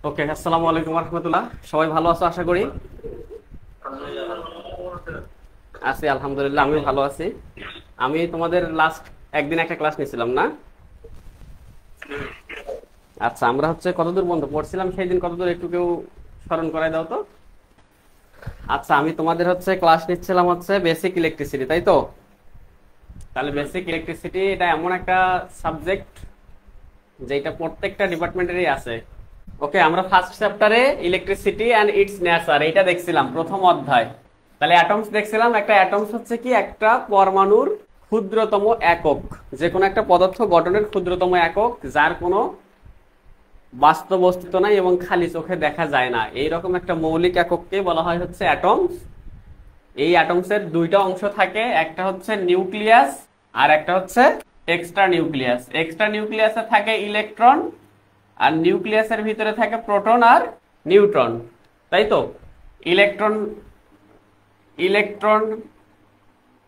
ওকে, আসসালামু আলাইকুম রহমতুল্লাহ। সবাই ভালো আছো আশা করি। আছি আলহামদুলিল্লাহ, আমিও ভালো আছি। আমি তোমাদের লাস্ট একদিন একটা ক্লাস নিয়েছিলাম না? আচ্ছা, আমরা কতদূর পর্যন্ত পড়ছিলাম সেই দিন, কতদূর একটু কেউ স্মরণ করাই দাও তো। আচ্ছা, আমি তোমাদের ক্লাস নিচ্ছিলাম বেসিক ইলেকট্রিসিটি, তাই তো? তাহলে বেসিক ইলেকট্রিসিটি এটা এমন একটা সাবজেক্ট যেটা প্রত্যেকটা ডিপার্টমেন্টেরই আছে। ওকে, আমরা ফার্স্ট চ্যাপ্টারে ইলেকট্রিসিটি অ্যান্ড ইটস নেচার এইটা দেখছিলাম, প্রথম অধ্যায়। তাহলে অ্যাটমস দেখছিলাম। একটা অ্যাটমস হচ্ছে কি, একটা পরমাণুর ক্ষুদ্রতম একক, যে কোনো একটা পদার্থ গঠনের ক্ষুদ্রতম একক, যার কোনো বাস্তব অস্তিত্ব নাই এবং খালি চোখে দেখা যায় না, এইরকম একটা মৌলিক একককে বলা হয় অ্যাটমস। এই অ্যাটমসের দুইটা অংশ থাকে, একটা নিউক্লিয়াস আর একটা এক্সট্রা নিউক্লিয়াস। এক্সট্রা নিউক্লিয়াসে থাকে ইলেকট্রন, আর নিউক্লিয়াসের ভিতরে থাকে প্রোটন আর নিউট্রন, তাই তো? ইলেকট্রন ইলেকট্রন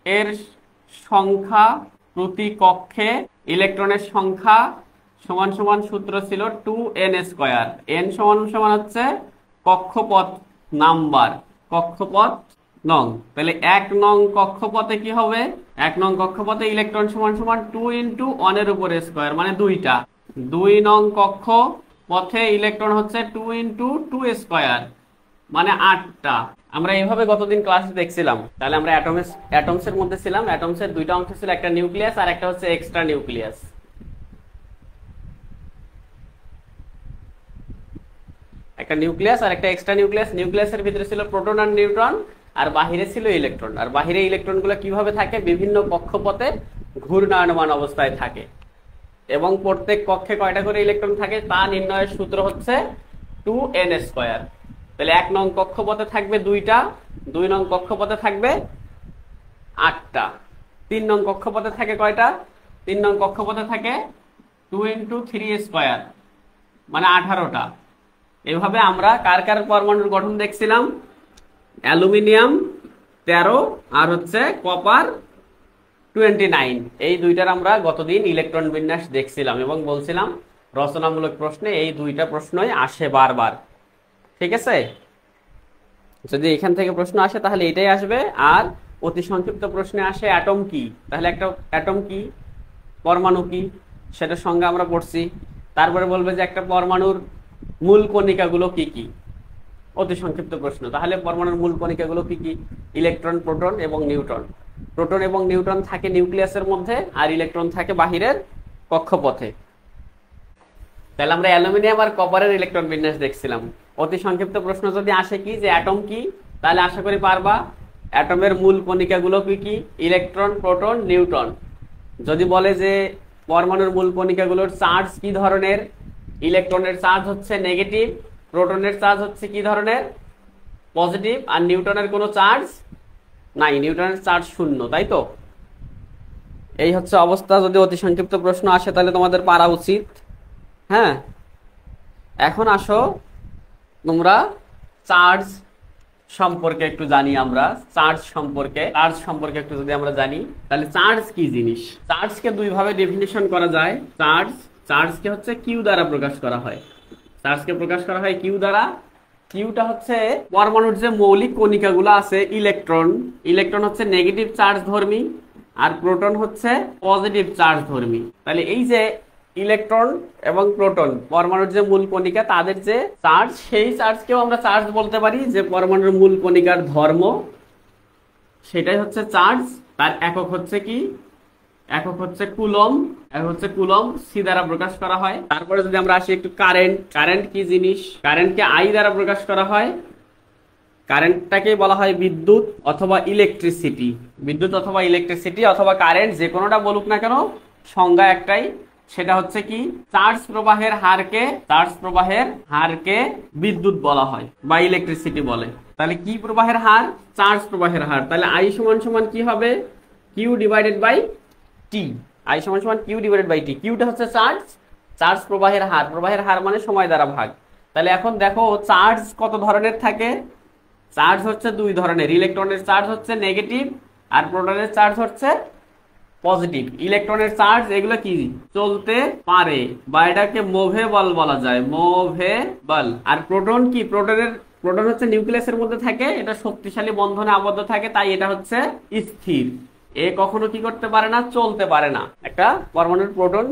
এর সংখ্যা প্রতি কক্ষে, ইলেকট্রনের সংখ্যা সমান সমান সূত্র ছিল 2n²। n সমান সমান কক্ষপথ নাম্বার, কক্ষপথ নং। তাহলে 1 নং কক্ষপথে কি হবে? 1 নং কক্ষপথে ইলেকট্রন সমান সমান 2 × 1 এর উপরে স্কয়ার, মানে 2টা। 2 নং কক্ষ পথে ইলেকট্রন 2 × 2 স্কয়ার, মানে 8টা। আমরা এইভাবে গতদিন ক্লাসে দেখছিলাম। তাহলে আমরা অ্যাটমসের মধ্যে ছিলাম। অ্যাটমসের দুইটা অংশ ছিল, একটা নিউক্লিয়াস আর একটা এক্সট্রা নিউক্লিয়াস। একটা নিউক্লিয়াস আর একটা এক্সট্রা নিউক্লিয়াস। নিউক্লিয়াসের ভিতরে ছিল প্রোটন আর নিউট্রন, আর বাহিরে ছিল ইলেকট্রন। আর বাহিরে ইলেকট্রনগুলো কিভাবে থাকে? বিভিন্ন কক্ষপথে ঘূর্ণায়মান অবস্থায় থাকে, এবং প্রত্যেক কক্ষে কয়টা করে ইলেকট্রন থাকে তা নির্ণয়ের সূত্র 2n²। তাহলে 1 নং কক্ষপথে থাকবে 2টা, 2 নং কক্ষপথে থাকবে 8টা। 3 নং কক্ষপথে থাকে কয়টা? 3 নং কক্ষপথে থাকে 2 × 3², মানে 18টা। এভাবে আমরা কার কার পরমাণুর গঠন দেখছিলাম? অ্যালুমিনিয়াম 13 আর কপার 29। এই দুইটার আমরা গতদিন ইলেকট্রন বিন্যাস দেখছিলাম এবং বলছিলাম রচনামূলক প্রশ্নে এই দুইটা প্রশ্নই আসে বারবার। ঠিক আছে? যদি এখান থেকে প্রশ্ন আসে তাহলে এটাই আসবে। আর অতি সংক্ষিপ্ত প্রশ্নে আসে অ্যাটম কি। তাহলে একটা অ্যাটম কি, পরমাণু কি, সেটা সংজ্ঞা আমরা পড়ছি। তারপরে বলবে যে একটা পরমাণুর মূল কণিকাগুলো কি কি, অতি সংক্ষিপ্ত প্রশ্ন। তাহলে পরমাণুর মূল কণিকাগুলো কি কি? ইলেকট্রন, প্রোটন এবং নিউট্রন। প্রোটন এবং নিউট্রন থাকে নিউক্লিয়াসের মধ্যে, আর ইলেকট্রন থাকে বাহিরের কক্ষপথে। তাহলে আমরা অ্যালুমিনিয়াম আর কপারের ইলেকট্রন বিন্যাস দেখছিলাম। অতি সংক্ষিপ্ত প্রশ্ন যদি আসে কি যে অ্যাটম কি, তাহলে আশা করি পারবা। অ্যাটমের মূল কণিকাগুলো কি কি? Electron, proton, neutron. যদি বলে যে পরমাণুর মূল কণিকাগুলোর চার্জ কি ধরনের, ইলেকট্রনের চার্জ নেগেটিভ, প্রোটনের চার্জ কি ধরনের, পজিটিভ, আর নিউট্রনের কোনো চার্জ নাই, নিউট্রনের চার্জ 0, তাই তো? এই অবস্থা। যদি অতি সংক্ষিপ্ত প্রশ্ন আসে তাহলে তোমাদের পারা উচিত। হ্যাঁ, এখন আসো তোমরা চার্জ সম্পর্কে একটু জানি। আমরা চার্জ সম্পর্কে একটু যদি আমরা জানি, তাহলে চার্জ কি জিনিস? চার্জকে দুই ভাবে ডেফিনিশন করা যায়। চার্জকে কিউ দ্বারা প্রকাশ করা হয়। চার্জকে প্রকাশ করা হয় কিউ দ্বারা। কিউটা পরমাণুর যে মৌলিক কণিকাগুলো আছে, ইলেকট্রন নেগেটিভ চার্জ ধর্মী, আর প্রোটন পজিটিভ চার্জ ধর্মী। তাহলে এই যে ইলেকট্রন এবং প্রোটন, পরমাণুর যে মূল কণিকা, তাদের যে চার্জ, সেই চার্জকেও আমরা চার্জ বলতে পারি। যে পরমাণুর মূল কণিকার ধর্ম, সেটাই চার্জ। তার একক কি? একক কুলম্ব। কুলম্ব, সি দ্বারা প্রকাশ করা হয়। তারপরে যদি আমরা আসি একটু কারেন্ট কি জিনিস? কারেন্টকে আই দ্বারা প্রকাশ করা হয়। কারেন্টটাকে বলা হয় বিদ্যুৎ অথবা ইলেকট্রিসিটি। বিদ্যুৎ অথবা ইলেকট্রিসিটি অথবা কারেন্ট, যে কোনোটা বলুক না কেন, সংজ্ঞা একটাই। সেটা কি? চার্জ প্রবাহের হারকে বিদ্যুৎ বলা হয় বা ইলেকট্রিসিটি বলে। তাহলে কি প্রবাহের হার? চার্জ প্রবাহের হার। তাহলে আই সমান সমান কি হবে? Q divided by T. I সমান সমান কিউ ডিভাইডেড বাই টি। কিউটা চার্জ প্রবাহের হার। প্রবাহের হার মানে সময় দ্বারা ভাগ। তাহলে এখন দেখো চার্জ কত ধরনের থাকে? চার্জ দুই ধরনের। ইলেকট্রনের চার্জ নেগেটিভ, আর প্রোটনের চার্জ পজিটিভ। ইলেকট্রনের চার্জ এগুলো কি চলতে পারে বা এটাকে মুভেবল বলা যায়, মুভেবল। আর প্রোটন কি, প্রোটন হচ্ছে নিউক্লিয়াসের মধ্যে থাকে, এটা শক্তিশালী বন্ধনে আবদ্ধ থাকে, তাই এটা হচ্ছে স্থির। এ কখনো কি করতে পারে না, চলতে পারে না। একটা পরমাণুর প্রোটন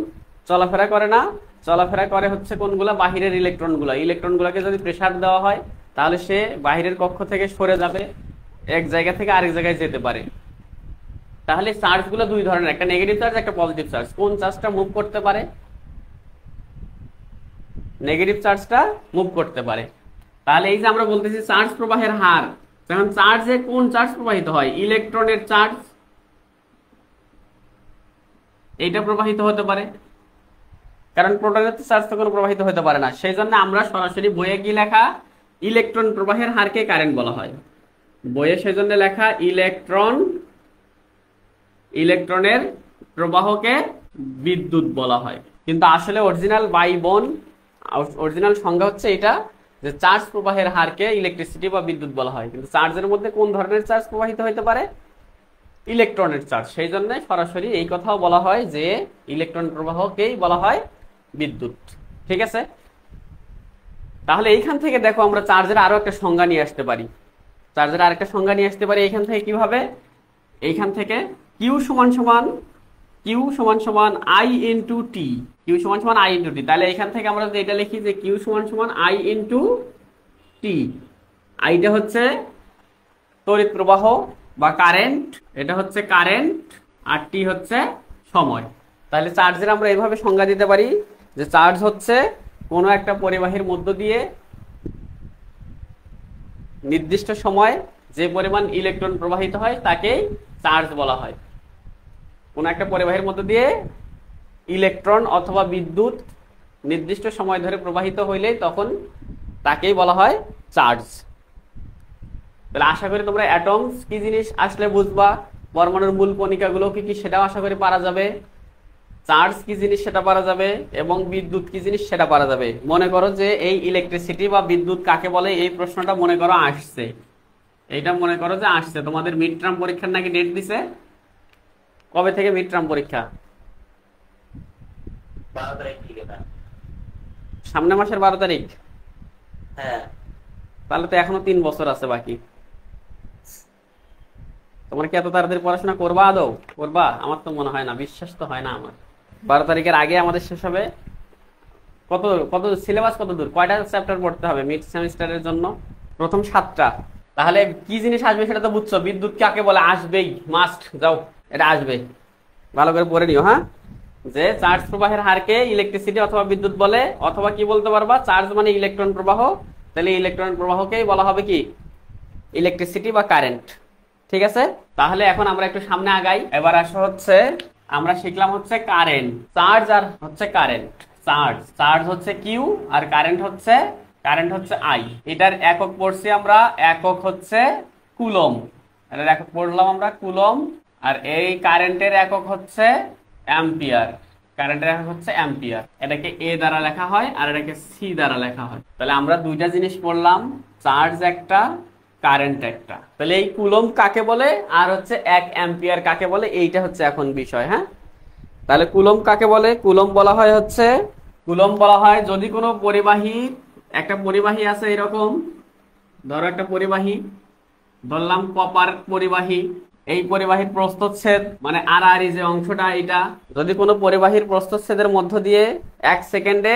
চলাফেরা করে না, চলাফেরা করে হচ্ছে কোনগুলা, বাহিরের ইলেকট্রনগুলা। ইলেকট্রনগুলোকে যদি প্রেসার দেওয়া হয় তাহলে সে বাহিরের কক্ষ থেকে সরে যাবে, এক জায়গা থেকে আরেক জায়গায় যেতে পারে। তাহলে চার্জ গুলো দুই ধরনের, একটা নেগেটিভ চার্জ, একটা পজিটিভ চার্জ। কোন চার্জটা মুভ করতে পারে, নেগেটিভ চার্জটা মুভ করতে পারে। তাহলে এই যে আমরা বলতেছি চার্জ প্রবাহের হার, এখন চার্জে কোন চার্জ প্রবাহিত হয়, ইলেকট্রনের চার্জ এইটা প্রবাহিত হতে পারে, কারণ প্রোটনের চার্জ তো কোনো প্রবাহিত হতে পারে না। সেই জন্য আমরা সরাসরি বইয়ে কি লেখা, ইলেকট্রন প্রবাহের হারকে কারেন্ট বলা হয় বইয়ে, সেই জন্য লেখা ইলেকট্রনের প্রবাহকে বিদ্যুৎ বলা হয়। কিন্তু আসলে অরিজিনাল সংজ্ঞা হচ্ছে এটা, যে চার্জ প্রবাহের হারকে ইলেকট্রিসিটি বা বিদ্যুৎ বলা হয়। কিন্তু চার্জের মধ্যে কোন ধরনের চার্জ প্রবাহিত হতে পারে, ইলেকট্রনের চার্জ। সেই জন্য সরাসরি এই কথাও বলা হয় যে ইলেকট্রন প্রবাহকেই বলা হয় বিদ্যুৎ। ঠিক আছে, তাহলে এইখান থেকে দেখো আমরা চার্জের আরো একটা সংজ্ঞা নিয়ে আসতে পারি। এইখান থেকে কিভাবে, এইখান থেকে কিউ সমান সমান আই ইন্টু টি, তাহলে এখান থেকে আমরা যদি এটা লিখি যে কিউ সমান সমান আই ইন্টু টি, আইটা হচ্ছে তড়িৎ প্রবাহ বা কারেন্ট, এটা হচ্ছে কারেন্ট, আর টি হচ্ছে সময়। তাহলে চার্জের আমরা এইভাবে সংজ্ঞা দিতে পারি যে চার্জ হচ্ছে কোনো একটা পরিবাহীর মধ্য দিয়ে নির্দিষ্ট সময় যে পরিমাণ ইলেকট্রন প্রবাহিত হয় তাকেই চার্জ বলা হয়। কোনো একটা পরিবাহীর মধ্য দিয়ে ইলেকট্রন অথবা বিদ্যুৎ নির্দিষ্ট সময় ধরে প্রবাহিত হইলে তখন তাকেই বলা হয় চার্জ। তাহলে আশা করি তোমরা অ্যাটমস কি জিনিস আসলে বুঝবা, পরমাণুর মূল কণিকাগুলো কি কি সেটাও আশা করি পারা যাবে, চার্জ কি জিনিস সেটা পারা যাবে, এবং বিদ্যুৎ কি জিনিস সেটা পারা যাবে। মনে করো যে এই ইলেকট্রিসিটি বা বিদ্যুৎ কাকে বলে, এই প্রশ্নটা মনে করো আসছে, এইটা মনে করো যে আসছে। তোমাদের মিড টার্ম পরীক্ষার নাকি ডেট দিছে, কবে থেকে মিড টার্ম পরীক্ষা? 12 তারিখ থেকে। সামনে মাসের 12 তারিখ? হ্যাঁ। তাহলে তো এখনো 3 বছর আছে বাকি। তোমরা কি এত তাড়াতাড়ি পড়াশোনা করবা, আদৌ করবা? আমার তো মনে হয় না, বিশ্বাস তো হয় না আমার। 12 তারিখের আগে আমাদের শেষ হবে। কত সিলেবাস, কত দূর, কয়টা চ্যাপ্টার পড়তে হবে মিড সেমিস্টারের জন্য? প্রথম 7টা। তাহলে কি জিনিস আসবে সেটা তো বুঝছো, বিদ্যুৎ কাকে বলে আসবেই, মাস্ট, যাও এটা আসবে, ভালো করে পড়ে নিও। হ্যাঁ, যে চার্জ প্রবাহের হারকে ইলেকট্রিসিটি অথবা বিদ্যুৎ বলে, অথবা কি বলতে পারবা, চার্জ মানে ইলেকট্রন প্রবাহ, তাহলে ইলেকট্রন প্রবাহকেই বলা হবে কি, ইলেকট্রিসিটি বা কারেন্ট। ঠিক আছে, তাহলে এখন আমরা একটু সামনে আগাই। এবার আসো হচ্ছে আমরা শিখলাম হচ্ছে কারেন্ট, চার্জ আর হচ্ছে কারেন্ট। চার্জ হচ্ছে কিউ আর কারেন্ট হচ্ছে আই। এটার একক পড়ছি আমরা, একক হচ্ছে কুলম, এটার একক পড়লাম আমরা কুলম। আর এই কারেন্টের একক হচ্ছে অ্যাম্পিয়ার, এটাকে এ দ্বারা লেখা হয় আর এটাকে সি দ্বারা লেখা হয়। তাহলে আমরা দুইটা জিনিস পড়লাম, চার্জ একটা, কারেন্ট একটা। তাহলে এই কুলম কাকে বলে আর হচ্ছে 1 অ্যাম্পিয়ার কাকে বলে, এইটা হচ্ছে এখন বিষয়। হ্যাঁ, তাহলে কুলম কাকে বলে, কুলম বলা হয় যদি কোনো পরিবাহী, একটা পরিবাহী আছে এরকম, ধরো একটা পরিবাহী ধরলাম কপার পরিবাহী, এই পরিবাহীর প্রস্থচ্ছেদ মানে আড়াআড়ি যে অংশটা, এটা যদি কোনো পরিবাহীর প্রস্থচ্ছেদের মধ্য দিয়ে 1 সেকেন্ডে,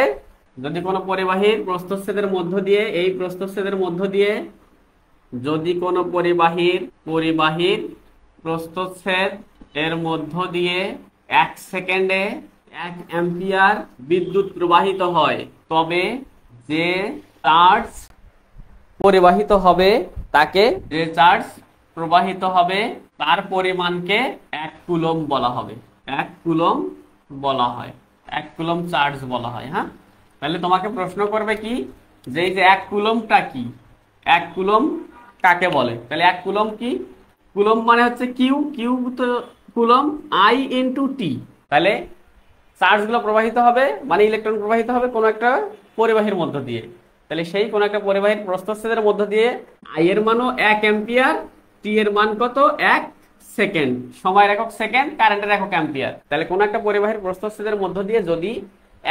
যদি কোনো পরিবাহীর প্রস্থচ্ছেদের মধ্য দিয়ে, এই প্রস্থচ্ছেদের মধ্য দিয়ে যদি কোনো পরিবাহীর প্রস্থচ্ছেদ এর মধ্য দিয়ে 1 সেকেন্ডে 1 অ্যাম্পিয়ার বিদ্যুৎ প্রবাহিত হয়, তবে যে চার্জ প্রবাহিত হবে তার পরিমাণকে 1 কুলম বলা হবে, 1 কুলম চার্জ বলা হয়। হ্যাঁ, তাহলে তোমাকে প্রশ্ন করবে কি, যে এই যে 1 কুলমটা কি, 1 কুলম কাকে বলে? তাহলে 1 কুলম কি, কুলম মানে হচ্ছে কিউ তো কুলম, আই ইন্টু টি। তাহলে চার্জ গুলো প্রবাহিত হবে মানে ইলেকট্রন প্রবাহিত হবে কোনো একটা পরিবাহীর মধ্য দিয়ে, তাহলে সেই কোনো একটা পরিবাহীর প্রস্থচ্ছেদের মধ্য দিয়ে আই এর মানও 1 অ্যাম্পিয়ার, টি এর মান কত, 1 সেকেন্ড, সময়ের একক সেকেন্ড, কারেন্টের একক অ্যাম্পিয়ার। তাহলে কোন একটা পরিবাহীর প্রস্থচ্ছেদের মধ্য দিয়ে যদি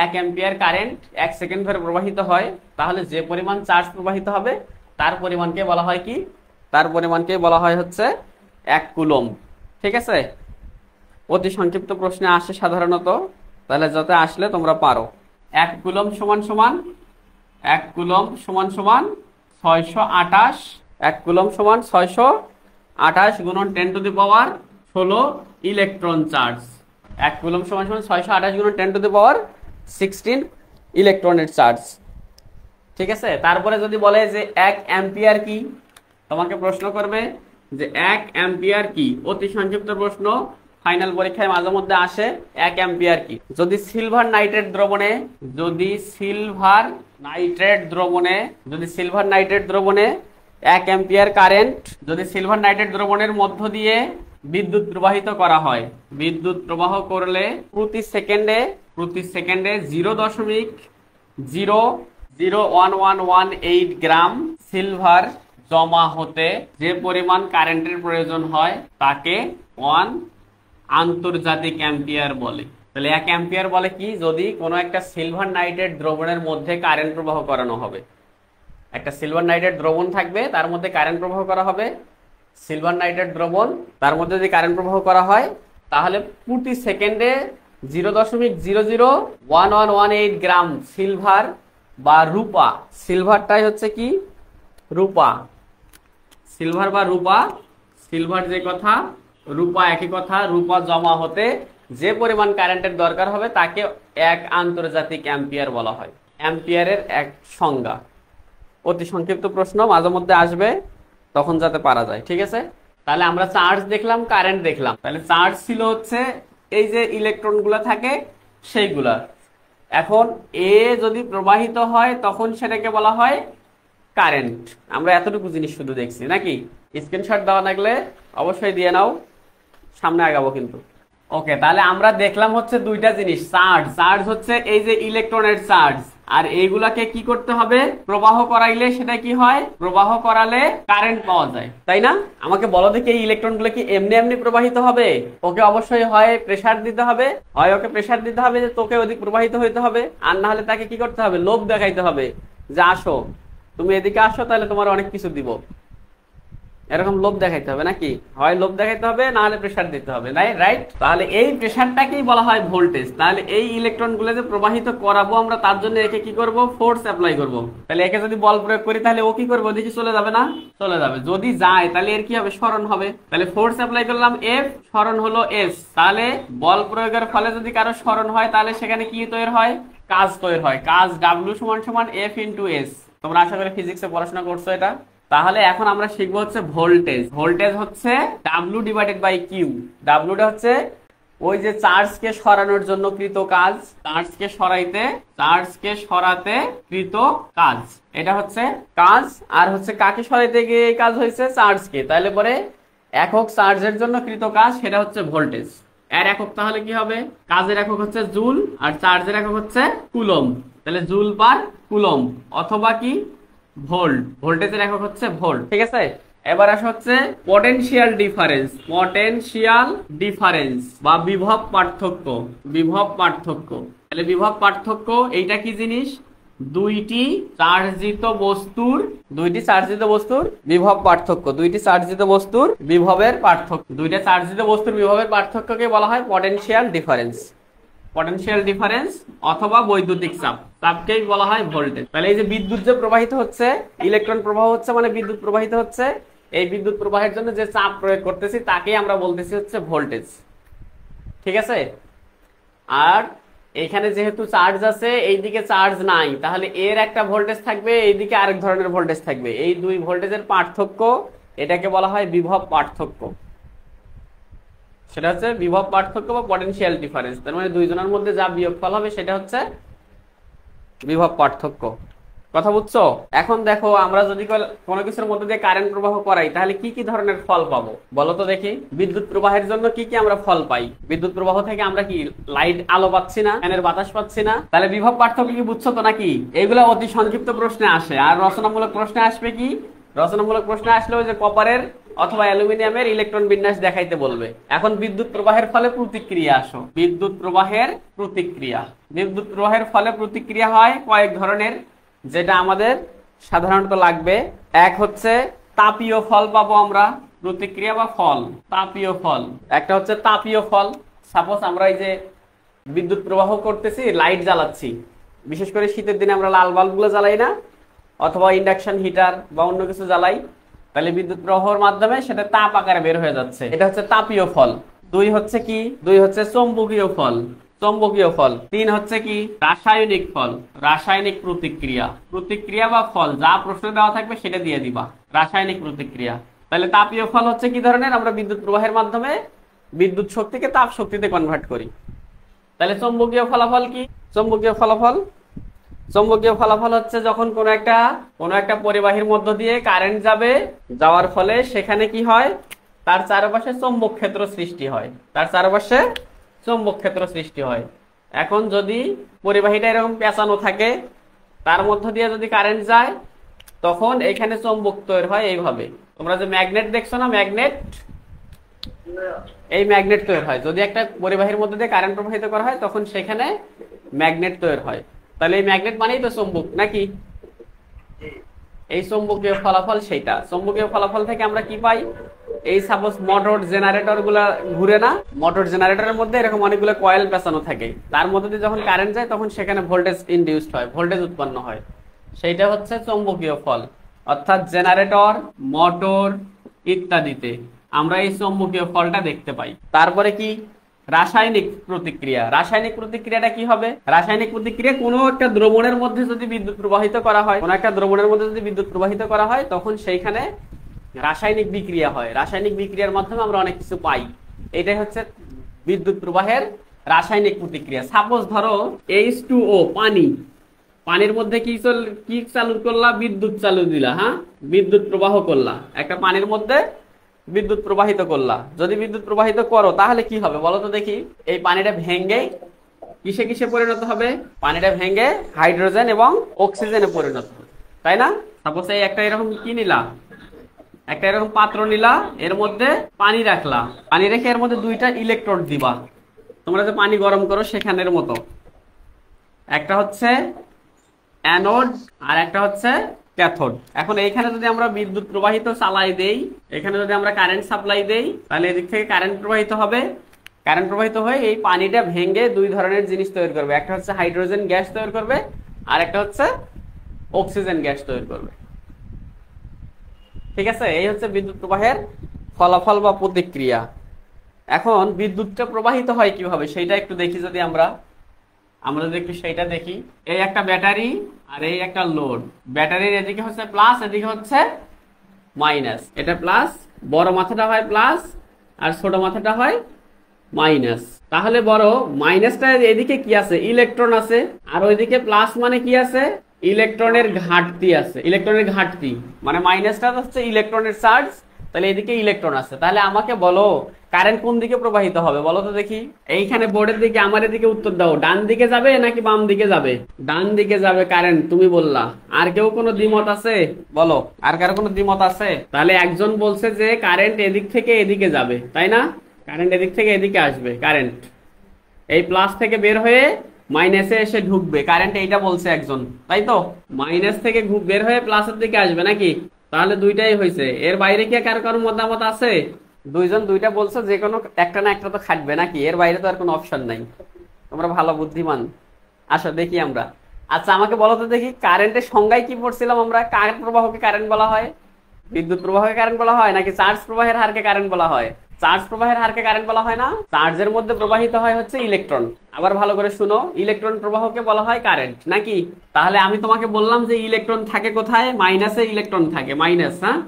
1 অ্যাম্পিয়ার কারেন্ট 1 সেকেন্ড ধরে প্রবাহিত হয়, তাহলে যে পরিমাণ চার্জ প্রবাহিত হবে তার পরিমাণকে বলা হয় কি? তার পরিমাণকে বলা হয় হচ্ছে 1 কুলম্ব। ঠিক আছে, অতি সংক্ষিপ্ত প্রশ্নে আসে সাধারণত, তাহলে যাতে আসলে তোমরা পারো। 1 কুলম্ব সমান সমান 1 কুলম্ব সমান সমান 628, 1 কুলম্ব সমান 628 গুণন 10 to the power 16 electron charge. 1 coulomb সমান সমান 628 গুণন 10 টু দি পাওয়ার 16 ইলেকট্রনের চার্জ। ঠিক আছে, তারপরে যদি বলে যে 1 অ্যাম্পিয়ার কি, তোমাকে প্রশ্ন করবে যে 1 অ্যাম্পিয়ার কি। অতি সংক্ষিপ্ত প্রশ্ন, ফাইনাল পরীক্ষায় মাঝে মধ্যে আসে। 1 অ্যাম্পিয়ার কি? যদি সিলভার নাইট্রেট দ্রবণে, যদি সিলভার নাইট্রেট দ্রবণে 1 অ্যাম্পিয়ার কারেন্ট যদি সিলভার নাইট্রেট দ্রবণের মধ্য দিয়ে বিদ্যুৎ প্রবাহিত করা হয়, বিদ্যুৎ প্রবাহ করলে প্রতি সেকেন্ডে 0.0011118 গ্রাম সিলভার জমা হতে যে পরিমাণ কারেন্টের প্রয়োজন হয় তাকে 1 আন্তর্জাতিক অ্যাম্পিয়ার বলে। তাহলে 1 অ্যাম্পিয়ার বলে কি? যদি কোনো একটা সিলভার নাইট্রেট দ্রবণের মধ্যে কারেন্ট প্রবাহ করানো হবে, একটা সিলভার নাইট্রেট দ্রবণ থাকবে, তার মধ্যে কারেন্ট প্রবাহ করা হবে, সিলভার নাইট্রেট দ্রবণ, তার মধ্যে যদি কারেন্ট প্রবাহ করা হয়, তাহলে প্রতি সেকেন্ডে 0.00118 গ্রাম সিলভার বা রূপা, সিলভারটাই হচ্ছে কি? রূপা, সিলভার বা রূপা, সিলভার যে কথা, রূপা একই কথা, রূপা জমা হতে যে পরিমাণ কারেন্টের দরকার হবে তাকে 1 আন্তর্জাতিক অ্যাম্পিয়ার বলা হয়। অ্যাম্পিয়ারের এক সংজ্ঞা। অতি সংক্ষিপ্ত প্রশ্ন মাঝে মধ্যে আসবে, তখন যাতে পারা যায়। ঠিক আছে, তাহলে আমরা চার্জ দেখলাম, কারেন্ট দেখলাম। তাহলে চার্জ ছিল হচ্ছে এই যে ইলেকট্রন গুলা থাকে সেইগুলা। এখন এ যদি প্রবাহিত হয় তখন সেটাকে বলা হয় কারেন্ট। আমরা এতটুকু জিনিস শুধু দেখছি নাকি? স্ক্রিনশট দেওয়া লাগলে অবশ্যই দিয়ে নাও, সামনে আগাবো কিন্তু। ওকে, তাহলে আমরা দেখলাম হচ্ছে দুইটা জিনিস। চার্জ হচ্ছে এই যে ইলেকট্রনের চার্জ, আর এইগুলাকে কি করতে হবে? প্রবাহ করাইলে সেটা কি হয়? প্রবাহ করালে কারেন্ট পাওয়া যায়, তাই না? আমাকে বলো দেখি এই ইলেকট্রন গুলো কি এমনি এমনি প্রবাহিত হবে? ওকে অবশ্যই হয় প্রেসার দিতে হবে, হয় ওকে প্রেসার দিতে হবে যে তোকে ওদিক প্রবাহিত হইতে হবে, আর না হলে তাকে কি করতে হবে? লোভ দেখাইতে হবে যে আসো, তুমি এদিকে আসো, তাহলে তোমার অনেক কিছু দিব, এরকম লোভ দেখাইতে হবে নাকি? হয় লোভ দেখাইতে হবে, না হলে প্রেসার দিতে হবে, রাইট? তাহলে এই প্রেসারটাকেই বলা হয় ভোল্টেজ। তাহলে এই ইলেকট্রন গুলো যে প্রবাহিত করাবো আমরা, তার জন্য একে কি করব? ফোর্স অ্যাপ্লাই করব। তাহলে একে যদি বল প্রয়োগ করি তাহলে ও কি করবো? দেখি চলে যাবে না? চলে যাবে। যদি যায় তাহলে এর কি হবে? সরণ হবে। তাহলে ফোর্স অ্যাপ্লাই করলাম এফ, সরণ হলো এস। তাহলে বল প্রয়োগের ফলে যদি কারো সরণ হয় তাহলে সেখানে কি তৈরি হয়? কাজ তৈরি হয়। কাজ ডাব্লিউ সমান সমান এফ ইন্টু এস। তোমরা আশা করি ফিজিক্সে পড়াশোনা করছো এটা। তাহলে এখন আমরা শিখবো হচ্ছে ভোল্টেজ। ভোল্টেজ হচ্ছে ডাব্লিউ ডিভাইডেড বাই কিউ। ডাব্লিউটা হচ্ছে ওই যে চার্জকে সরানোর জন্য কৃত কাজ, চার্জকে সরাতে কৃত কাজ, এটা হচ্ছে কাজ। আর হচ্ছে কাকে সরাইতে গিয়ে এই কাজ হয়েছে? চার্জকে। তাহলে পরে একক চার্জের জন্য কৃত কাজ, সেটা হচ্ছে ভোল্টেজ। এর একক তাহলে কি হবে? কাজের একক হচ্ছে জুল আর চার্জের একক হচ্ছে কুলম্ব। তাহলে জুল পার কুলম্ব অথবা কি ভোল্ট। ভোল্টেজের একক হচ্ছে ভোল্ট। ঠিক আছে, এবার আসা হচ্ছে পটেনশিয়াল ডিফারেন্স। পটেনশিয়াল ডিফারেন্স বা বিভব পার্থক্য। বিভব পার্থক্য, তাহলে বিভব পার্থক্য এইটা কি জিনিস? দুইটি চার্জিত বস্তুর বিভব পার্থক্য। দুইটি চার্জিত বস্তুর বিভবের পার্থক্য। দুইটা চার্জিত বস্তুর বিভবের পার্থক্যকে বলা হয় পটেনশিয়াল ডিফারেন্স। পটেনশিয়াল ডিফারেন্স অথবা বৈদ্যুতিক চাপ, চাপকেই বলা হয় ভোল্টেজ। তাহলে এই যে বিদ্যুৎ যে প্রবাহিত হচ্ছে, ইলেকট্রন প্রবাহ হচ্ছে মানে বিদ্যুৎ প্রবাহিত হচ্ছে, এই বিদ্যুৎ প্রবাহের জন্য যে চাপ প্রয়োগ করতেছি তাকেই আমরা বলতেছি হচ্ছে ভোল্টেজ। ঠিক আছে, আর এখানে যেহেতু চার্জ আছে, এইদিকে চার্জ নাই, তাহলে এর একটা ভোল্টেজ থাকবে, এইদিকে আরেক ধরনের ভোল্টেজ থাকবে। এই দুই ভোল্টেজের পার্থক্য, এটাকে বলা হয় বিভব পার্থক্য। সেটা হচ্ছে বিভব পার্থক্য বা পটেনশিয়াল ডিফারেন্স। তার মানে দুইজনের মধ্যে যা বিয়োগফল হবে সেটা হচ্ছে বিভব পার্থক্য। কথা বুঝছো? এখন দেখো, আমরা যদি কোনো কিছুর মধ্যে দিয়ে কারেন্ট প্রবাহ করাই তাহলে কি কি ধরনের ফল পাবো বলো তো দেখি? বিদ্যুৎ প্রবাহের জন্য কি কি আমরা ফল পাই? বিদ্যুৎ প্রবাহ থেকে আমরা কি লাইট, আলো পাচ্ছি না, ফ্যানের বাতাস পাচ্ছি না। তাহলে বিভব পার্থক্য কি বুঝছো তো নাকি? এইগুলা অতি সংক্ষিপ্ত প্রশ্নে আসে। আর রচনামূলক প্রশ্নে আসবে কি? রচনামূলক প্রশ্নে আসলে ওই যে কপারের অথবা অ্যালুমিনিয়ামের ইলেকট্রন বিন্যাস দেখাইতে বলবে। এখন বিদ্যুৎ প্রবাহের ফলে প্রতিক্রিয়া আসো। বিদ্যুৎ প্রবাহের প্রতিক্রিয়া। বিদ্যুৎ প্রবাহের ফলে প্রতিক্রিয়া হয় কয়েক ধরনের, যেটা আমাদের সাধারণত লাগবে। এক হচ্ছে তাপীয় ফল পাবো আমরা, প্রতিক্রিয়া বা ফল, তাপীয় ফল। একটা হচ্ছে তাপীয় ফল। সাপোজ আমরা এই যে বিদ্যুৎ প্রবাহ করতেছি, লাইট জ্বালাচ্ছি, বিশেষ করে শীতের দিনে আমরা লাল বাল্বগুলো জ্বালাই না, অথবা ইন্ডাকশন হিটার বা অন্য কিছু জ্বালাই, তাহলে বিদ্যুৎ প্রবাহের মাধ্যমে সেটা তাপ আকারে বের হয়ে যাচ্ছে, এটা হচ্ছে তাপীয় ফল। দুই হচ্ছে কি? দুই হচ্ছে চৌম্বকীয় ফল, চৌম্বকীয় ফল। তিন হচ্ছে কি? রাসায়নিক ফল, রাসায়নিক প্রতিক্রিয়া। প্রতিক্রিয়া বা ফল যা প্রশ্ন দেওয়া থাকবে সেটা দিয়ে দিবা, রাসায়নিক প্রতিক্রিয়া। তাহলে তাপীয় ফল হচ্ছে কি ধরনের? আমরা বিদ্যুৎ প্রবাহের মাধ্যমে বিদ্যুৎ শক্তিকে তাপ শক্তিতে কনভার্ট করি। তাহলে চৌম্বকীয় ফলাফল কি? চৌম্বকীয় ফলাফল, চৌম্বকীয় ফলাফল হচ্ছে যখন কোনো একটা পরিবাহীর মধ্য দিয়ে কারেন্ট যাবে, যাওয়ার ফলে সেখানে কি হয়? তার চারপাশে চৌম্বক ক্ষেত্র সৃষ্টি হয়, তার চারপাশে চৌম্বক ক্ষেত্র সৃষ্টি হয়। এখন যদি পরিবাহীটা এরকম পেঁচানো থাকে, তার মধ্য দিয়ে যদি কারেন্ট যায়, তখন এখানে চৌম্বক তৈরি হয় এইভাবে। তোমরা যে ম্যাগনেট দেখছো না, ম্যাগনেট, এই ম্যাগনেট তৈরি হয়। যদি একটা পরিবাহীর মধ্যে দিয়ে কারেন্ট প্রবাহিত করা হয়, তখন সেখানে ম্যাগনেট তৈরি হয়। তাহলে এই ম্যাগনেট মানেই তো চৌম্বক নাকি? এই চৌম্বকীয় ফলাফল সেইটা। চৌম্বকীয় ফলাফল থেকে আমরা কি পাই? এই সাপোজ মোটর জেনারেটর গুলা ঘুরে না, মোটর জেনারেটরের মধ্যে এরকম অনেকগুলো কয়েল পেঁচানো থাকে, তার মধ্যে দিয়ে যখন কারেন্ট যায় তখন সেখানে ভোল্টেজ ইনডিউসড হয়, ভোল্টেজ উৎপন্ন হয়, সেইটা হচ্ছে চৌম্বকীয় ফল। অর্থাৎ জেনারেটর, মোটর ইত্যাদিতে আমরা এই চৌম্বকীয় ফলটা দেখতে পাই। তারপরে কি? রাসায়নিক প্রতিক্রিয়া। রাসায়নিক প্রতিক্রিয়াটা কি হবে? রাসায়নিক প্রতিক্রিয়া কোনো একটা দ্রবণের মধ্যে যদি বিদ্যুৎ প্রবাহিত করা হয়, কোনো একটা দ্রবণের মধ্যে যদি বিদ্যুৎ প্রবাহিত করা হয়, তখন সেইখানে রাসায়নিক বিক্রিয়া হয়। রাসায়নিক বিক্রিয়ার মাধ্যমে আমরা অনেক কিছু পাই। এটাই হচ্ছে বিদ্যুৎ প্রবাহের রাসায়নিক প্রতিক্রিয়া। সাপোজ ধরো H2O, পানি, পানির মধ্যে কি চালু করলা? বিদ্যুৎ চালু দিলা, হ্যাঁ, বিদ্যুৎ প্রবাহ করলা, একটা পানির মধ্যে বিদ্যুৎ প্রবাহিত করলা। যদি বিদ্যুৎ প্রবাহিত করো তাহলে কি হবে বলো তো দেখি? এই পানিটা ভেঙে কিসে কিসে পরিণত হবে? পানিটা ভেঙে হাইড্রোজেন এবং অক্সিজেনে পরিণত হবে, তাই না? সাপোজ এই একটা এরকম কি নিলা, একটা এরকম পাত্র নিলা, এর মধ্যে পানি রাখলা, পানি রেখে এর মধ্যে দুইটা ইলেকট্রোড দিবা। তোমরা যে পানি গরম করো সেখানের মতো, একটা হচ্ছে অ্যানোড আর একটা হচ্ছে ক্যাথোড। এখন এইখানে যদি আমরা বিদ্যুৎ প্রবাহিত চালাই দেই, এখানে যদি আমরা কারেন্ট সাপ্লাই দেই, তাহলে এদিক থেকে কারেন্ট প্রবাহিত হবে। কারেন্ট প্রবাহিত হয়ে এই পানিটা ভেঙে দুই ধরনের জিনিস তৈরি করবে, একটা হচ্ছে হাইড্রোজেন গ্যাস তৈরি করবে, আর একটা হচ্ছে অক্সিজেন গ্যাস তৈরি করবে। ঠিক আছে? এই হচ্ছে বিদ্যুৎ প্রবাহের ফলাফল বা প্রতিক্রিয়া। এখন বিদ্যুৎটা প্রবাহিত হয় কিভাবে সেইটা একটু দেখি। যদি আমরা যদি একটু সেইটা দেখি, এই একটা ব্যাটারি আর এই একটা লোড। ব্যাটারির এদিকে হচ্ছে প্লাস, এদিকে হচ্ছে মাইনাস। এটা প্লাস, বড় মাথাটা হয় প্লাস আর ছোট মাথাটা হয় মাইনাস। তাহলে বড় মাইনাসটা এদিকে কি আছে? ইলেকট্রন আছে। আর ওইদিকে প্লাস মানে কি আছে? ইলেকট্রনের ঘাটতি আছে। ইলেকট্রনের ঘাটতি মানে মাইনাসটা হচ্ছে ইলেকট্রনের চার্জ, তাহলে এদিকে ইলেকট্রন আছে। তাহলে আমাকে বলো কারেন্ট কোন দিকে প্রবাহিত হবে বলো তো দেখি? এইখানে বোর্ডের দিকে, আমার এদিকে উত্তর দাও, ডান দিকে যাবে নাকি বাম দিকে যাবে? ডান দিকে যাবে কারেন্ট, তুমি বললা। আর কেউ কোনো দ্বিমত আছে বলো? আর কারো কোনো দ্বিমত আছে? তাহলে একজন বলছে যে কারেন্ট এদিক থেকে এদিকে যাবে, তাই না? কারেন্ট এদিক থেকে এদিকে আসবে, কারেন্ট এই প্লাস থেকে বের হয়ে মাইনাসে এসে ঢুকবে, কারেন্ট এইটা বলছে একজন, তাই তো? মাইনাস থেকে বের হয়ে প্লাসের দিকে আসবে নাকি? তাহলে দুইটাই হয়েছে। এর বাইরে কি কারো কারো মতামত আছে? দুইজন দুইটা বলছে, যে কোনো একটা না একটা তো খাটবে নাকি? এর বাইরে তো আর কোনো অপশন নাই। তোমরা ভালো বুদ্ধিমান। আসো দেখি আমরা। আচ্ছা আমাকে বলো তো দেখি, কারেন্টের সংজ্ঞায় কি পড়ছিলাম আমরা? কারেন্ট প্রবাহকে কারেন্ট বলা হয়, বিদ্যুৎ প্রবাহকে কারেন্ট বলা হয়, নাকি চার্জ প্রবাহের হারকে কারেন্ট বলা হয়? চার্জ প্রবাহের হারকে কারেন্ট বলা হয় না? চার্জের মধ্যে প্রবাহিত হয় হচ্ছে ইলেকট্রন। আবার ভালো করে শুনো, ইলেকট্রন প্রবাহকে বলা হয় কারেন্ট, নাকি? তাহলে আমি তোমাকে বললাম যে ইলেকট্রন থাকে কোথায়? মাইনাসে ইলেকট্রন থাকে, মাইনাস, হ্যাঁ,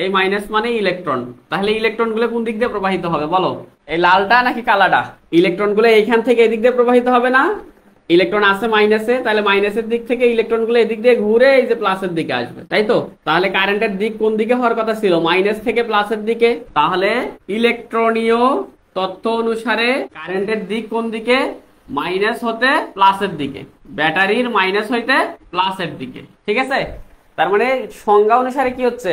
এই মাইনাস মানে ইলেকট্রন। তাহলে ইলেকট্রন গুলো কোন দিক দিয়ে প্রবাহিত হবে বলো? এই লালটা নাকি কালাটা? ইলেকট্রন গুলো এইখান থেকে এদিক দিয়ে প্রবাহিত হবে না? ইলেকট্রন আছে মাইনাসে, তাহলে মাইনাসের দিক থেকে ইলেকট্রন গুলো এদিক দিয়ে ঘুরে এই যে প্লাসের দিকে আসবে, তাই তো? তাহলে কারেন্টের দিক কোন দিকে হওয়ার কথা ছিল? মাইনাস থেকে প্লাসের দিকে। তাহলে ইলেকট্রনীয় তথ্য অনুসারে কারেন্টের দিক কোন দিকে? মাইনাস হতে প্লাসের দিকে, ব্যাটারির মাইনাস হইতে প্লাসের দিকে। ঠিক আছে? তার মানে সংজ্ঞা অনুসারে কি হচ্ছে?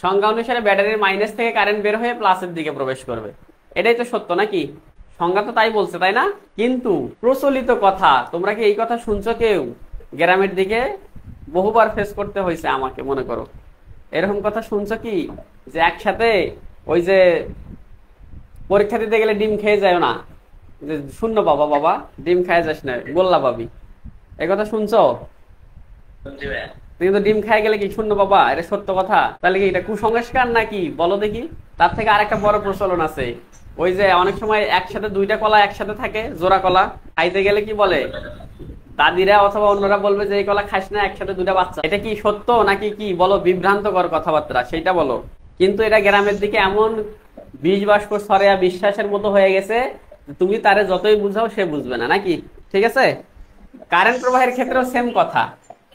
সংজ্ঞা অনুসারে ব্যাটারির মাইনাস থেকে কারেন্ট বের হয়ে প্লাসের দিকে প্রবেশ করবে। এটাই তো সত্য নাকি? সংজ্ঞা তো তাই বলছে, তাই না? কিন্তু প্রচলিত কথা, তোমরা কি এই কথা শুনছো কেউ? গ্রামের দিকে বহুবার ফেস করতে হয়েছে আমাকে, মনে করো এরকম কথা শুনছো কি, যে একসাথে ওই যে পরীক্ষা দিতে গেলে ডিম খেয়ে যায় না, যে শূন্য বাবা বাবা ডিম খায় যাস না, গোল্লা পাবি, এই কথা শুনছো? শুনছি ভাইয়া। কিন্তু ডিম খাই গেলে কি শূন্য বাবা, এটা সত্য কথা? তাহলে কি এটা কুসংস্কার নাকি বলো দেখি? তার থেকে আরেকটা বড় প্রচলন আছে, ওই যে অনেক সময় একসাথে দুইটা কলা একসাথে থাকে, জোড়া কলা খাইতে গেলে কি বলে দাদিরা অথবা অন্যরা বলবে যে এই কলা খাস না, একসাথে দুটা বাচ্চা। এটা কি সত্য নাকি কি বলো? বিভ্রান্তকর কথাবার্তা, সেইটা বলো। কিন্তু এটা গ্রামের দিকে এমন বীজ বাষ্প ছড়িয়া বিশ্বাসের মতো হয়ে গেছে, তুমি তারে যতই বুঝাও সে বুঝবে না, নাকি? ঠিক আছে, কারেন্ট প্রবাহের ক্ষেত্রেও সেম কথা।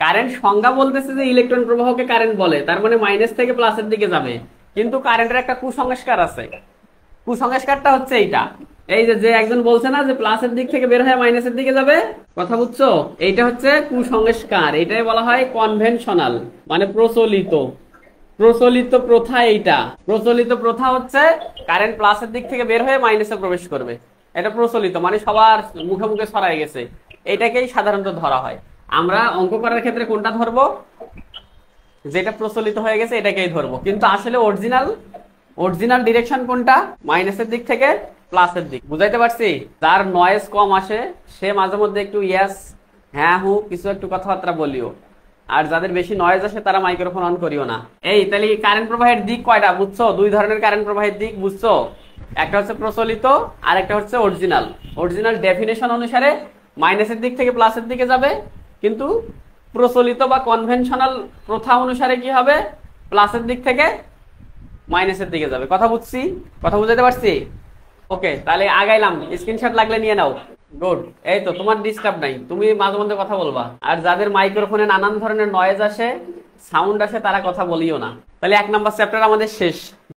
কারেন্ট সংজ্ঞা বলতেছে যে ইলেকট্রন প্রবাহকে কারেন্ট বলে, তার মানে মাইনাস থেকে প্লাসের দিকে যাবে। কিন্তু কারেন্টের একটা কুসংস্কার আছে। কুসংস্কারটা হচ্ছে এইটা, এই যে একজন বলছে না যে প্লাসের দিক থেকে বের হয়ে মাইনাসের দিকে যাবে, কথা বুঝছো? এইটা হচ্ছে কুসংস্কার, এটাই বলা হয় কনভেনশনাল, মানে প্রচলিত প্রচলিত প্রথা। এইটা প্রচলিত প্রথা হচ্ছে কারেন্ট প্লাসের দিক থেকে বের হয়ে মাইনাসে প্রবেশ করবে। এটা প্রচলিত, মানে সবার মুখে মুখে ছড়াই গেছে, এটাকেই সাধারণত ধরা হয়। আমরা অঙ্ক করার ক্ষেত্রে কোনটা ধরবো? যেটা প্রচলিত হয়ে গেছে এটাকেই ধরবো। কিন্তু আসলে অরিজিনাল ডিরেকশন কোনটা? মাইনাসের দিক থেকে প্লাসের দিক। বুঝাইতে পারছি? যার নয়েজ কম আসে সে মাঝে মধ্যে একটু ইয়াস হ্যাঁ হু কিছু একটু কথাবার্তা বলিও, আর যাদের বেশি নয়েজ আসে তারা মাইক্রোফোন অন করিও না। এই তাহলে কারেন্ট প্রবাহের দিক কয়টা বুঝছো? দুই ধরনের কারেন্ট প্রবাহের দিক বুঝছো? একটা হচ্ছে প্রচলিত আর একটা হচ্ছে অরিজিনাল। অরিজিনাল ডেফিনেশন অনুসারে মাইনাসের দিক থেকে প্লাসের দিকে যাবে, কিন্তু প্রচলিত বা কনভেনশনাল প্রথা অনুসারে কি হবে? প্লাসের দিক থেকে মাইনাসের দিকে যাবে। কথা বুঝছি? কথা বুঝাতে পারছি? ওকে, তাহলে আগাইলাম। স্ক্রিনশট লাগলে নিয়ে নাও। গুড। এই তো, তোমার ডিস্টার্ব নাই, তুমি মাঝে মধ্যে কথা বলবা। আর যাদের মাইক্রোফোনে নানান ধরনের নয়েজ আসে, সাউন্ড আসে, তারা কথা বলিও না। তাহলে 1 নাম্বার চ্যাপ্টার আমাদের শেষ।